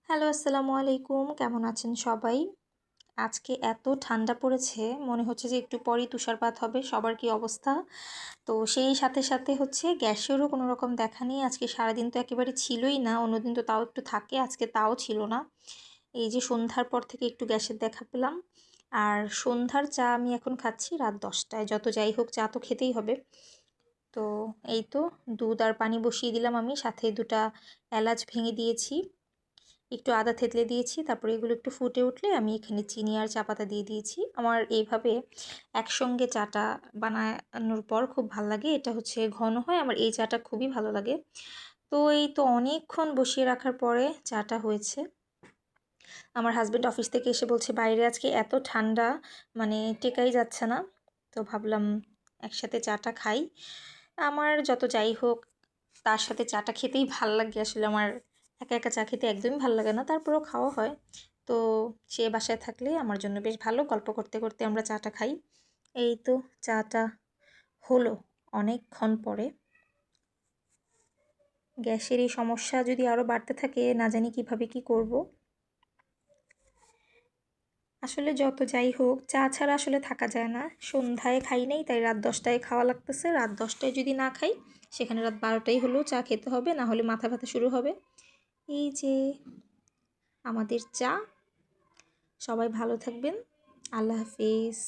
Hello, আসসালামু আলাইকুম। কেমন আছেন সবাই? আজকে এত ঠান্ডা পড়েছে, মনে হচ্ছে যে একটু পরেই তুষারপাত হবে। সবার কি অবস্থা? তো সেই সাথে সাথে হচ্ছে গ্যাসেরও কোনো রকম দেখা নেই। আজকে সারাদিন তো একেবারে ছিলই না। অন্যদিন তো তাও একটু থাকে, আজকে তাও ছিল না। এই যে সন্ধ্যার পর থেকে একটু গ্যাসের দেখা পেলাম। আর সন্ধ্যার চা আমি এখন খাচ্ছি রাত 10টায়। যত যাই হোক, চা তো খেতেই হবে। তো এই তো দুধ আর পানি বসিয়ে দিলাম আমি, সাথে 2টা এলাচ ভেঙে দিয়েছি, একটু আদা থেতলে দিয়েছি। তারপরে এগুলো একটু ফুটে উঠলে আমি এখানে চিনি আর চা পাতা দিয়ে দিয়েছি। আমার এইভাবে একসঙ্গে চাটা বানানোর পর খুব ভাল লাগে। এটা হচ্ছে ঘন হয়, আমার এই চাটা খুবই ভালো লাগে। তো এই তো অনেকক্ষণ বসিয়ে রাখার পরে চাটা হয়েছে। আমার হাজব্যান্ড অফিস থেকে এসে বলছে বাইরে আজকে এত ঠান্ডা, মানে টেকাই যাচ্ছে না। তো ভাবলাম একসাথে চাটা খাই। আমার যত যাই হোক, তার সাথে চাটা খেতেই ভাল লাগে। আসলে আমার একা একা চা খেতে একদমই ভালো লাগে না, তারপরেও খাওয়া হয়। তো সে বাসায় থাকলে আমার জন্য বেশ ভালো, গল্প করতে করতে আমরা চাটা খাই। এই তো চাটা হলো অনেকক্ষণ পরে। গ্যাসের এই সমস্যা যদি আরও বাড়তে থাকে, না জানি কিভাবে কি করব। আসলে যত যাই হোক, চা ছাড়া আসলে থাকা যায় না। সন্ধ্যায় খাই নাই, তাই রাত 10টায় খাওয়া লাগতেছে। রাত 10টায় যদি না খাই, সেখানে রাত 12টাই হলেও চা খেতে হবে, না হলে মাথা ব্যথা শুরু হবে। এই যে আমাদের চা। সবাই ভালো থাকবেন। আল্লাহ হাফিজ।